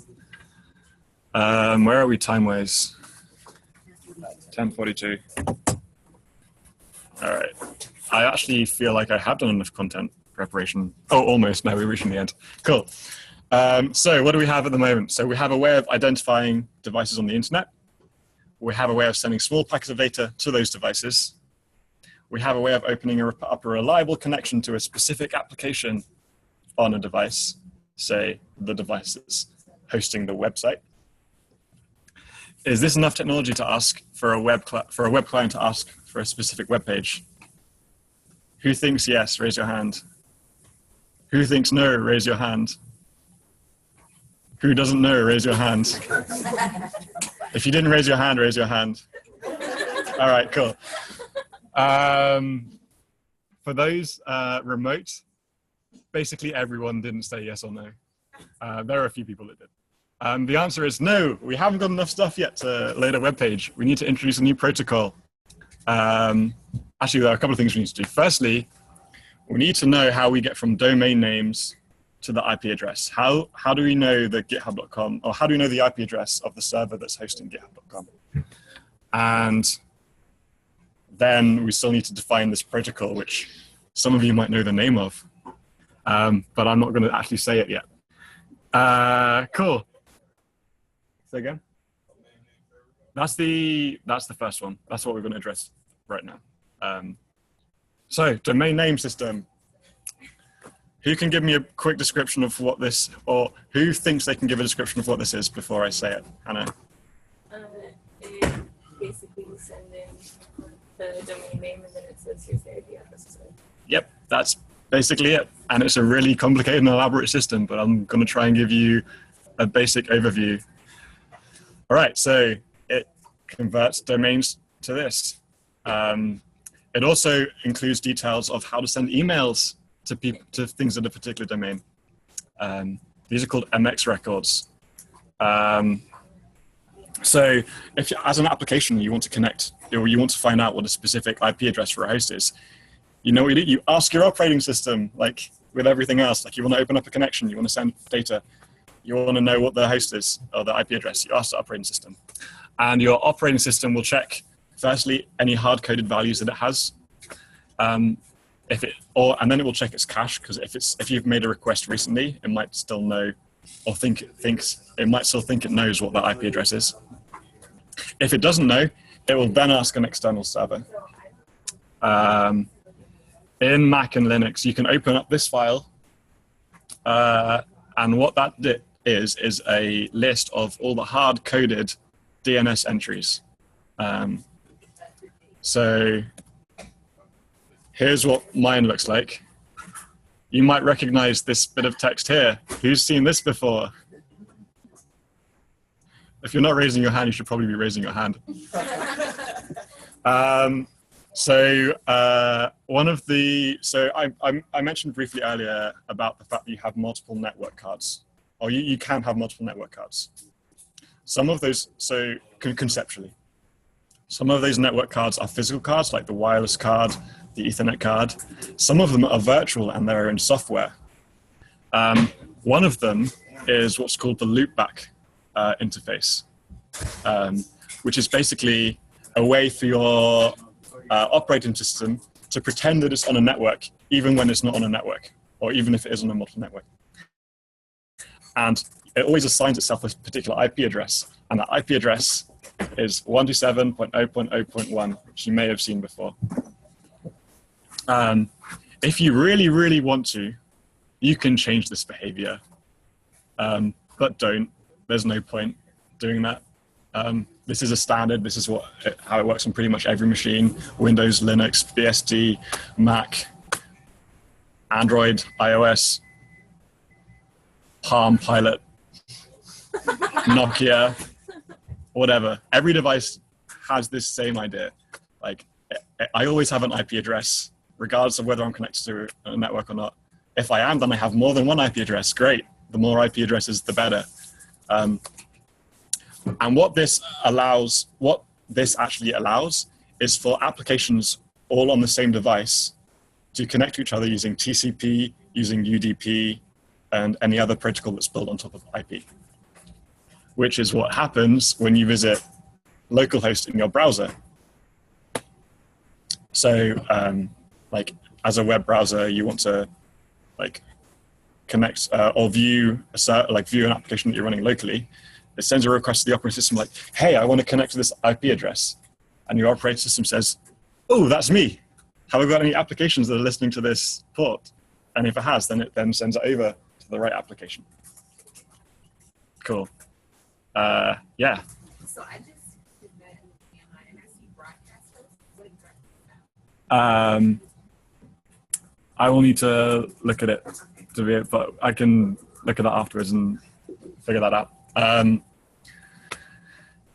Where are we time-wise? 10:42. All right. I actually feel like I have done enough content preparation. Oh, almost. No, we're reaching the end. Cool. So what do we have at the moment? So we have a way of identifying devices on the internet. We have a way of sending small packets of data to those devices. We have a way of opening up a reliable connection to a specific application on a device, say the device that's hosting the website. Is this enough technology to ask for a web client to ask for a specific web page? Who thinks yes? Raise your hand. Who thinks no? Raise your hand. Who doesn't know? Raise your hand. If you didn't raise your hand, raise your hand. All right, cool. For those remote, basically everyone didn't say yes or no. There are a few people that did. The answer is no, we haven't got enough stuff yet to load a web page. We need to introduce a new protocol. Actually, there are a couple of things we need to do. Firstly, we need to know how we get from domain names to the IP address. How do we know the github.com, or how do we know the IP address of the server that's hosting github.com? And then we still need to define this protocol, which some of you might know the name of, but I'm not going to actually say it yet. Cool. Say again? That's the first one. That's what we're going to address right now. So domain name system. Who can give me a quick description of what this, or who thinks they can give a description of what this is before I say it? Hannah? It basically sends in the domain name and then it says here's the IP address. Yep, that's basically it. And it's a really complicated and elaborate system, but I'm going to try and give you a basic overview. All right, so it converts domains to this. It also includes details of how to send emails to people, to things in a particular domain. These are called MX records. So if as an application you want to connect, or you want to find out what a specific IP address for a host is, you know what you do? You ask your operating system, like with everything else. Like you want to open up a connection, you want to send data, you want to know what the host is, or the IP address, you ask the operating system. And your operating system will check, firstly, any hard-coded values that it has. And then it will check its cache, because if you've made a request recently, it might still know, or it might still think it knows what that IP address is. If it doesn't know, it will then ask an external server. In Mac and Linux, you can open up this file, and what that is a list of all the hard-coded DNS entries. So here's what mine looks like. You might recognize this bit of text here. Who's seen this before? If you're not raising your hand, you should probably be raising your hand. I mentioned briefly earlier about the fact that you have multiple network cards, or you can have multiple network cards. Some of those, conceptually, some of those network cards are physical cards, like the wireless card, the Ethernet card. Some of them are virtual and they're in software. One of them is what's called the loopback interface, which is basically a way for your operating system to pretend that it's on a network, even when it's not on a network, or even if it is on a multiple network. And it always assigns itself a particular IP address, and that IP address is 127.0.0.1, which you may have seen before. If you really, really want to, you can change this behavior, but don't. There's no point doing that. This is a standard. This is how it works on pretty much every machine: Windows, Linux, BSD, Mac, Android, iOS, Palm Pilot, Nokia, whatever. Every device has this same idea. Like, I always have an IP address, regardless of whether I'm connected to a network or not. If I am, then I have more than one IP address. Great. The more IP addresses, the better. And what this actually allows is for applications all on the same device to connect to each other using TCP, using UDP, and any other protocol that's built on top of IP, which is what happens when you visit localhost in your browser. So, like, as a web browser, you want to connect or view an application that you're running locally. It sends a request to the operating system like, hey, I want to connect to this IP address. And your operating system says, oh, that's me. Have I got any applications that are listening to this port? And if it has, then it then sends it over to the right application. Cool. Yeah. So I just did that in my NSC broadcasters. What exactly is that? I will need to look at it but I can look at that afterwards and figure that out.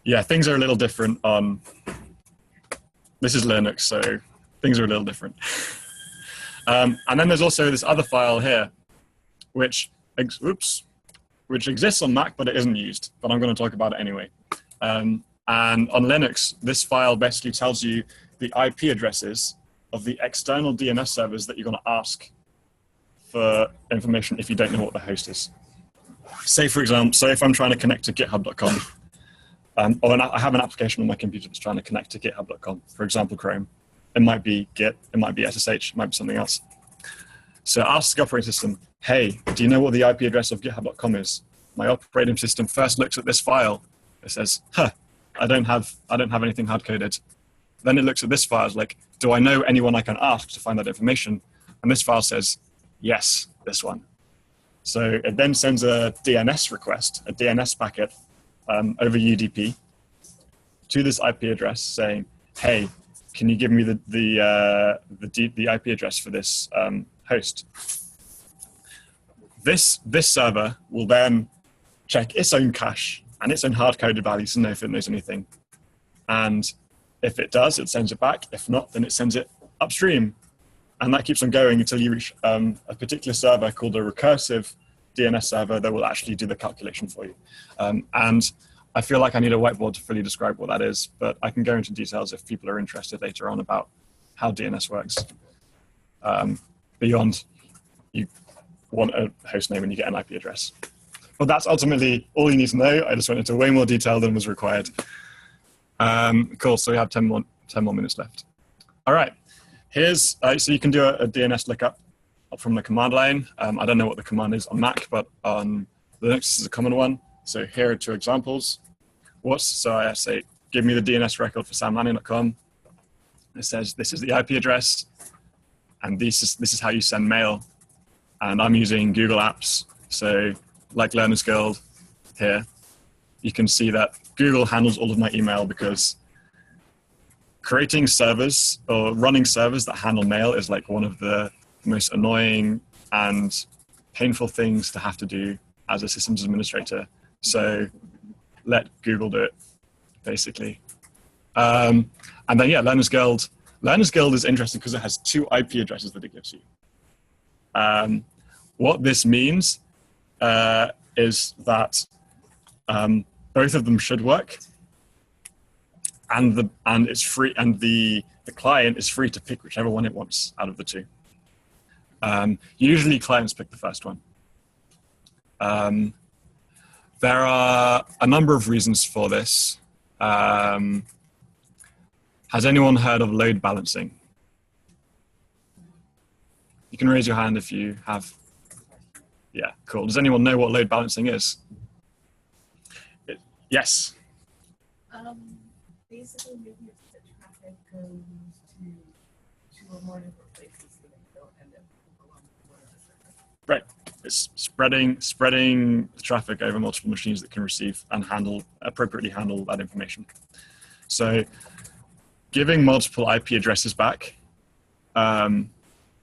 Yeah, things are a little different on, this is Linux, so things are a little different. And then there's also this other file here, which exists on Mac, but it isn't used. But I'm going to talk about it anyway. And on Linux, this file basically tells you the IP addresses of the external DNS servers that you're going to ask for information if you don't know what the host is. Say, for example, if I'm trying to connect to github.com, or I have an application on my computer that's trying to connect to github.com, for example, Chrome. It might be Git, it might be SSH, it might be something else. So ask the operating system, hey, do you know what the IP address of github.com is? My operating system first looks at this file. It says, I don't have anything hard-coded. Then it looks at this file, it's like, do I know anyone I can ask to find that information? And this file says, yes, this one. So it then sends a DNS request, a DNS packet over UDP to this IP address saying, hey, can you give me the IP address for this host? This server will then check its own cache and its own hard-coded values to know if it knows anything. And if it does, it sends it back. If not, then it sends it upstream. And that keeps on going until you reach a particular server called a recursive DNS server that will actually do the calculation for you. And I feel like I need a whiteboard to fully describe what that is, but I can go into details if people are interested later on about how DNS works. Beyond you want a host name and you get an IP address. But that's ultimately all you need to know. I just went into way more detail than was required. Cool, so we have 10 more minutes left. All right, here's, so you can do a DNS lookup from the command line. I don't know what the command is on Mac, but on Linux this is a common one. So here are two examples. So I say, give me the DNS record for samlanning.com. It says, this is the IP address, and this is how you send mail. And I'm using Google Apps. So like Learner's Guild here, you can see that Google handles all of my email because creating servers or running servers that handle mail is like one of the most annoying and painful things to have to do as a systems administrator. So let Google do it, basically. And then, yeah, Learner's Guild. Learner's Guild is interesting because it has two IP addresses that it gives you. What this means is that both of them should work, and it's free, and the client is free to pick whichever one it wants out of the two. Usually, clients pick the first one. There are a number of reasons for this. Has anyone heard of load balancing? You can raise your hand if you have. Yeah, cool. Does anyone know what load balancing is? Yes. Basically, maybe if the traffic goes to a more different places, so they don't end up on one of the servers. Right. It's spreading the traffic over multiple machines that can receive and appropriately handle that information. So giving multiple IP addresses back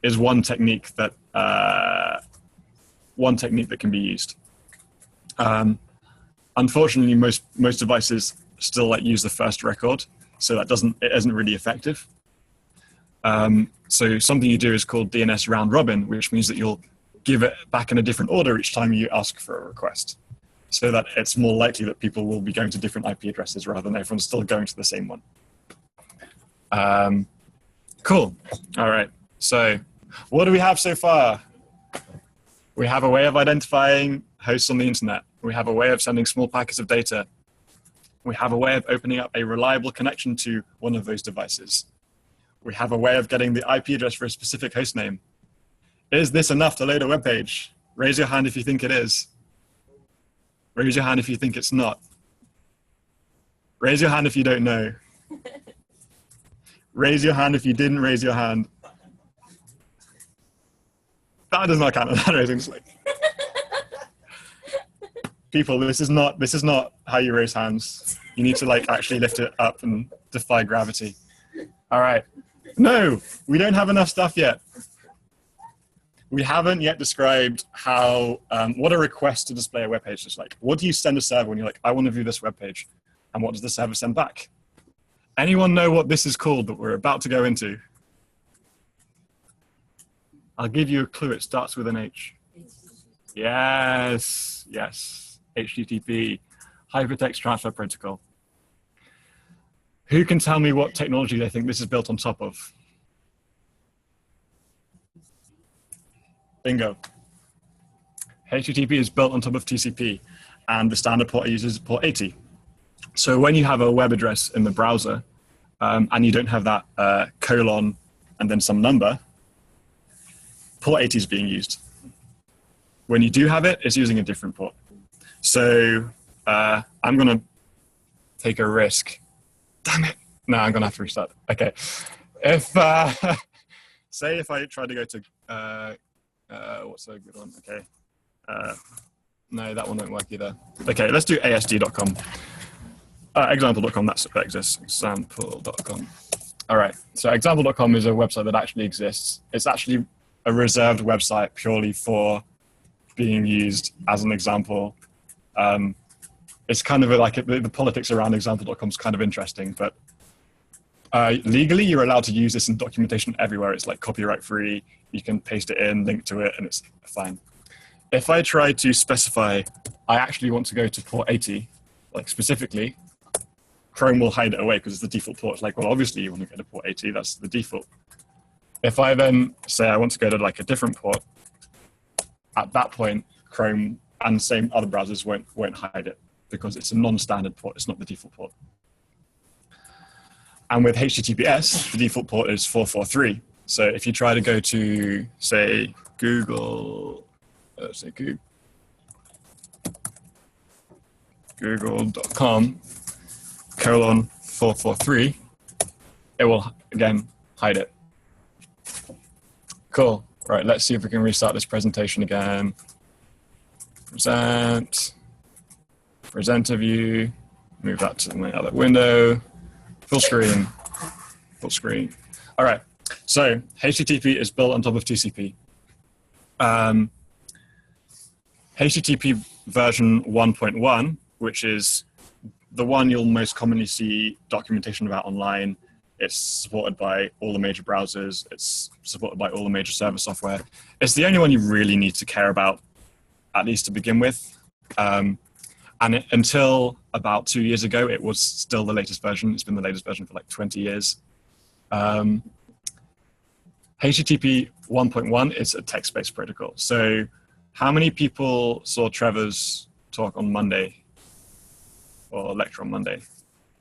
is one technique that can be used. Unfortunately, most devices still use the first record, so it isn't really effective. So something you do is called DNS round robin, which means that you'll give it back in a different order each time you ask for a request, so that it's more likely that people will be going to different IP addresses rather than everyone's still going to the same one. Cool. All right. So what do we have so far? We have a way of identifying hosts on the internet. We have a way of sending small packets of data. We have a way of opening up a reliable connection to one of those devices. We have a way of getting the IP address for a specific host name. Is this enough to load a web page? Raise your hand if you think it is. Raise your hand if you think it's not. Raise your hand if you don't know. Raise your hand if you didn't raise your hand. That does not count as hand raising. People, this is not how you raise hands. You need to actually lift it up and defy gravity. All right. No, we don't have enough stuff yet. We haven't yet described how what a request to display a web page is like. What do you send a server when you're like, I want to view this web page, and what does the server send back? Anyone know what this is called that we're about to go into? I'll give you a clue. It starts with an H. Yes, yes. HTTP, Hypertext Transfer Protocol. Who can tell me what technology they think this is built on top of? Bingo. HTTP is built on top of TCP, and the standard port uses port 80. So when you have a web address in the browser, and you don't have that colon and then some number, port 80 is being used. When you do have it, it's using a different port. So I'm going to take a risk. Damn it. No, I'm going to have to restart. Okay. If, say if I try to go to, what's a good one? Okay. No, that one won't work either. Okay, let's do asd.com. Example.com, that exists. Example.com. All right, so example.com is a website that actually exists. It's actually a reserved website purely for being used as an example. It's kind of like the politics around example.com is kind of interesting, but legally you're allowed to use this in documentation everywhere. It's like copyright free. You can paste it in, link to it, and it's fine. If I try to specify, I actually want to go to port 80, like specifically, Chrome will hide it away because it's the default port. It's like, well, obviously you want to go to port 80, that's the default. If I then say I want to go to like a different port, at that point, Chrome and same other browsers won't hide it because it's a non-standard port, it's not the default port. And with HTTPS, the default port is 443. So if you try to go to, say, Google, say google.com :443, it will again hide it. Cool. Right, let's see if we can restart this presentation again. Presenter view, move that to my other window, full screen. All right, so HTTP is built on top of TCP. HTTP version 1.1, which is the one you'll most commonly see documentation about online. It's supported by all the major browsers. It's supported by all the major server software. It's the only one you really need to care about, at least to begin with. And until about 2 years ago, it was still the latest version. It's been the latest version for like 20 years. HTTP 1.1 is a text-based protocol. So how many people saw Trevor's talk on Monday or lecture on Monday?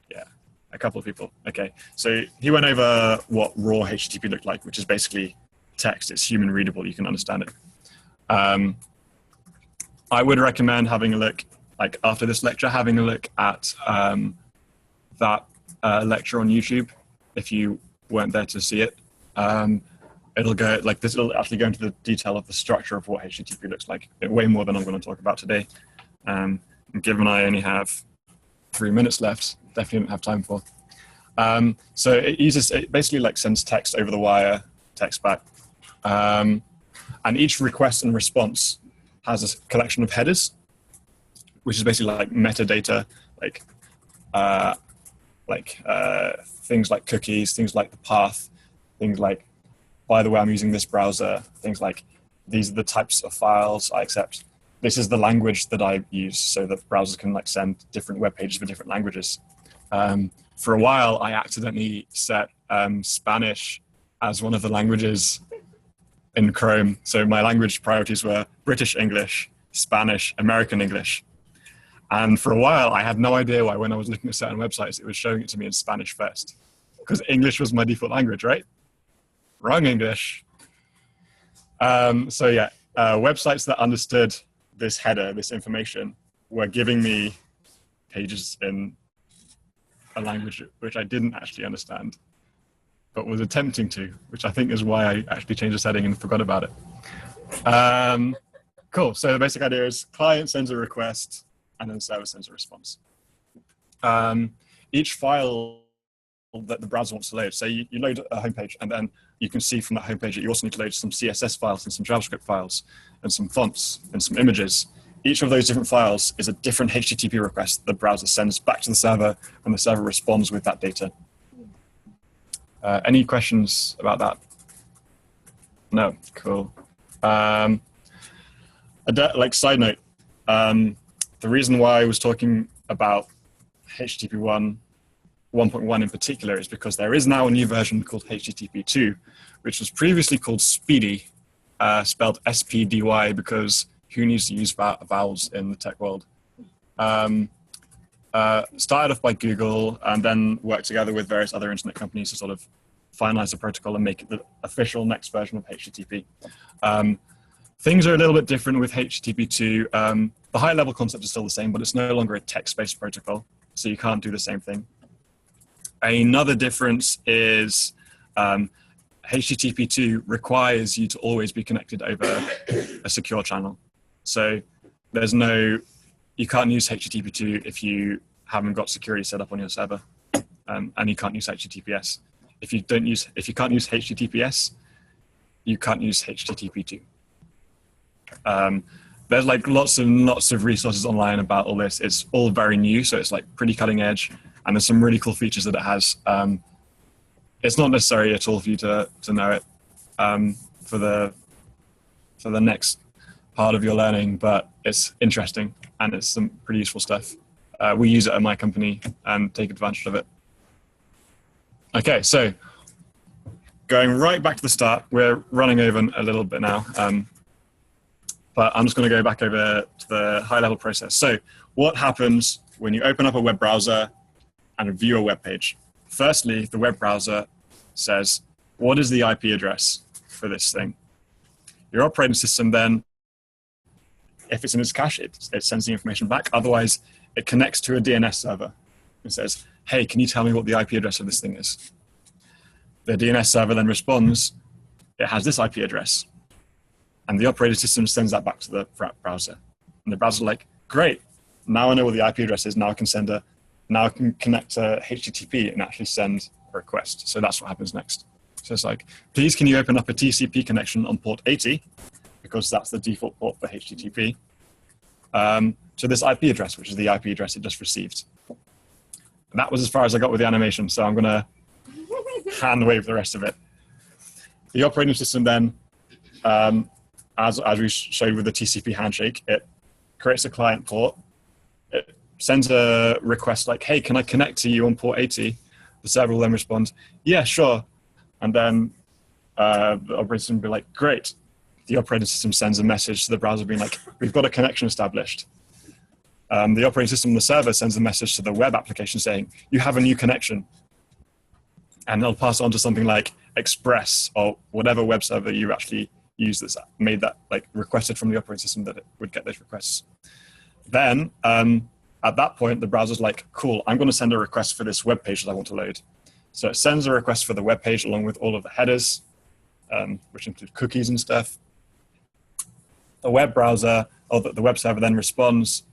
Yeah, a couple of people. Okay, so he went over what raw HTTP looked like, which is basically text. It's human readable. You can understand it. I would recommend having a look, like after this lecture, having a look at that lecture on YouTube if you weren't there to see it. It'll go like this. It'll actually go into the detail of the structure of what HTTP looks like, way more than I'm going to talk about today. And given I only have 3 minutes left, definitely don't have time for. So it basically like sends text over the wire, text back, and each request and response has a collection of headers, which is basically like metadata, things like cookies, things like the path, things like, by the way, I'm using this browser, things like these are the types of files I accept. This is the language that I use so that browsers can like send different web pages for different languages. For a while, I accidentally set Spanish as one of the languages in Chrome. So my language priorities were British English, Spanish, American English. And for a while, I had no idea why when I was looking at certain websites, it was showing it to me in Spanish first, because English was my default language, right? Wrong English. So yeah, websites that understood this header, this information, were giving me pages in a language which I didn't actually understand, but was attempting to, which I think is why I actually changed the setting and forgot about it. Cool, so the basic idea is client sends a request and then server sends a response. Each file that the browser wants to load, so you load a homepage and then you can see from that homepage that you also need to load some CSS files and some JavaScript files and some fonts and some images. Each of those different files is a different HTTP request the browser sends back to the server, and the server responds with that data. Any questions about that? No, cool. Like side note, the reason why I was talking about HTTP 1.1 in particular is because there is now a new version called HTTP 2, which was previously called Speedy, spelled SPDY, because who needs to use vowels in the tech world? Started off by Google and then worked together with various other internet companies to sort of finalize the protocol and make it the official next version of HTTP. Things are a little bit different with HTTP 2. The high level concept is still the same, but it's no longer a text-based protocol, so you can't do the same thing. Another difference is HTTP 2 requires you to always be connected over a secure channel. So you can't use HTTP 2 if you haven't got security set up on your server, and you can't use HTTPS. If you can't use HTTPS, you can't use HTTP 2. There's like lots and lots of resources online about all this. It's all very new, so it's like pretty cutting edge, and there's some really cool features that it has. It's not necessary at all for you to know it for the next part of your learning, but it's interesting and it's some pretty useful stuff. We use it at my company and take advantage of it. Okay, so going right back to the start, we're running over a little bit now, but I'm just going to go back over to the high-level process. So what happens when you open up a web browser and view a web page? Firstly, the web browser says, what is the IP address for this thing? Your operating system then, if it's in its cache, it sends the information back. Otherwise, it connects to a DNS server and says, hey, can you tell me what the IP address of this thing is? The DNS server then responds, it has this IP address. And the operating system sends that back to the browser. And the browser's like, great, now I know what the IP address is. Now I can connect to HTTP and actually send a request. So that's what happens next. So it's like, please can you open up a TCP connection on port 80, because that's the default port for HTTP, to this IP address, which is the IP address it just received. And that was as far as I got with the animation, so I'm going to hand wave the rest of it. The operating system then, as we showed with the TCP handshake, it creates a client port. It sends a request like, hey, can I connect to you on port 80? The server will then respond, yeah, sure. And then the operating system will be like, great. The operating system sends a message to the browser being like, we've got a connection established. The operating system on the server sends a message to the web application saying, you have a new connection. And they'll pass it on to something like Express or whatever web server you actually use that's made that, like, requested from the operating system that it would get those requests. Then at that point, the browser's like, cool, I'm going to send a request for this web page that I want to load. So it sends a request for the web page along with all of the headers, which include cookies and stuff. The web browser, or the web server then responds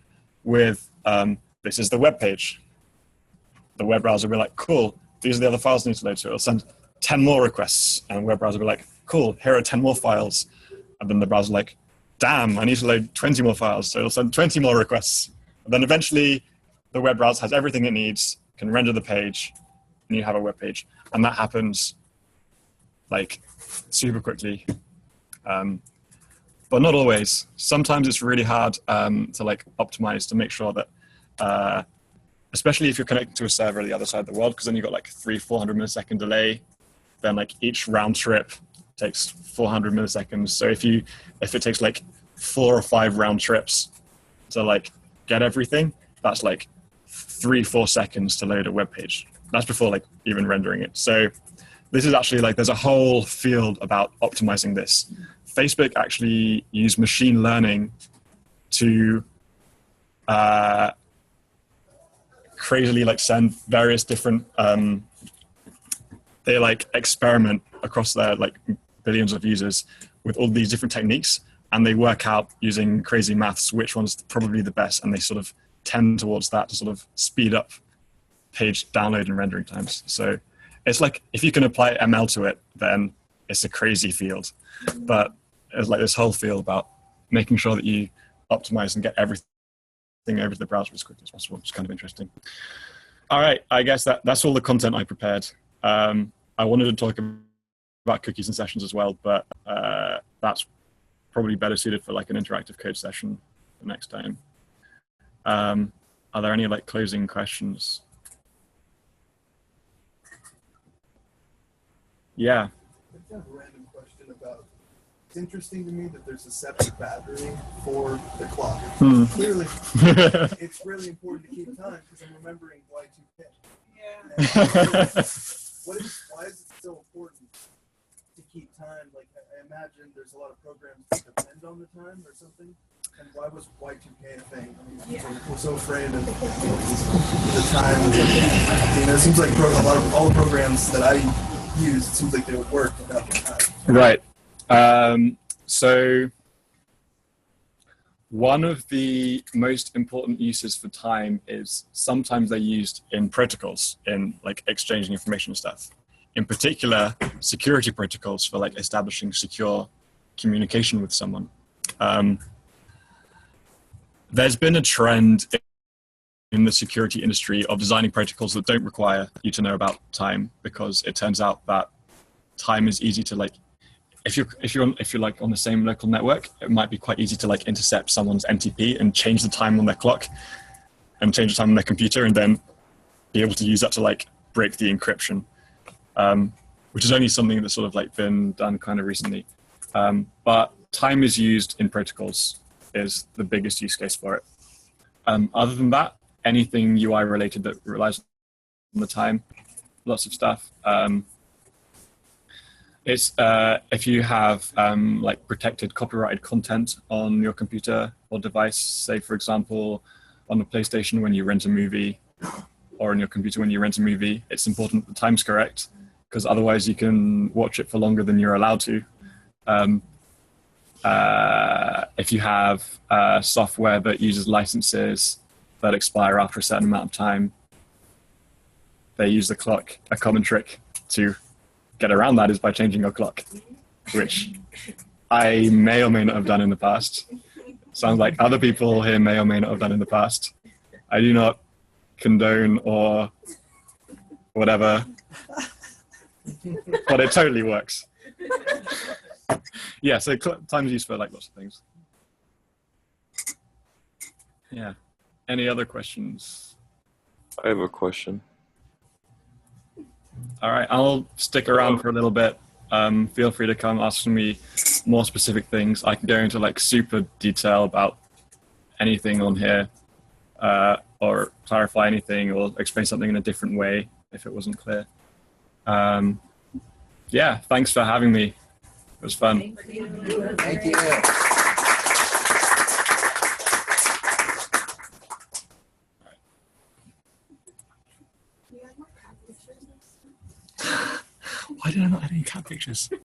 with, this is the web page. The web browser will be like, cool, these are the other files I need to load. So it'll send 10 more requests, and the web browser will be like, cool, here are 10 more files. And then the browser like, damn, I need to load 20 more files. So it'll send 20 more requests. And then eventually the web browser has everything it needs, can render the page, and you have a web page. And that happens like super quickly. But not always. Sometimes it's really hard to like optimize to make sure that, especially if you're connected to a server at the other side of the world, because then you've got like 300-400 millisecond delay. Then like each round trip takes 400 milliseconds. So if it takes like 4 or 5 round trips to like get everything, that's like 3-4 seconds to load a web page. That's before like even rendering it. So this is actually like, there's a whole field about optimizing this. Facebook actually used machine learning to crazily like send various different, they like experiment across their like billions of users with all these different techniques, and they work out using crazy maths which one's probably the best, and they sort of tend towards that to sort of speed up page download and rendering times. So it's like, if you can apply ML to it, then it's a crazy field. But it's like this whole field about making sure that you optimize and get everything over to the browser as quickly as possible. It's kind of interesting. All right, I guess that's all the content I prepared. I wanted to talk about cookies and sessions as well, but that's probably better suited for like an interactive code session the next time. Are there any like closing questions? Yeah. I just have a random question about. It's interesting to me that there's a separate battery for the clock. Clearly, it's really important to keep time because I'm remembering Y2K. Yeah. Why is it so important to keep time? Like I imagine there's a lot of programs that depend on the time or something. And why was Y2K a thing? I mean, we're so afraid of the time. It seems like all the programs that I use, it seems like they would work without the time. Right. So one of the most important uses for time is sometimes they're used in protocols, in like exchanging information and stuff. In particular, security protocols for like establishing secure communication with someone. There's been a trend in the security industry of designing protocols that don't require you to know about time, because it turns out that time is easy to like, if you're like on the same local network, it might be quite easy to like intercept someone's NTP and change the time on their clock and change the time on their computer, and then be able to use that to like break the encryption, which is only something that's sort of like been done kind of recently. But time is used in protocols is the biggest use case for it. Other than that, anything UI related that relies on the time, lots of stuff. It's if you have like protected copyrighted content on your computer or device, say for example, on a PlayStation when you rent a movie, or on your computer when you rent a movie, it's important that the time's correct, because otherwise you can watch it for longer than you're allowed to. If you have software that uses licenses that expire after a certain amount of time, they use the clock. A common trick to get around that is by changing your clock, which I may or may not have done in the past. Sounds like other people here may or may not have done in the past. I do not condone or whatever, but it totally works. Yeah, so time is used for like lots of things. Yeah. Any other questions? I have a question. All right, I'll stick around for a little bit. Feel free to come ask me more specific things. I can go into like super detail about anything on here, or clarify anything, or explain something in a different way if it wasn't clear. Yeah, thanks for having me. It was fun. Thank you. Thank you. Why did I not add any cat pictures?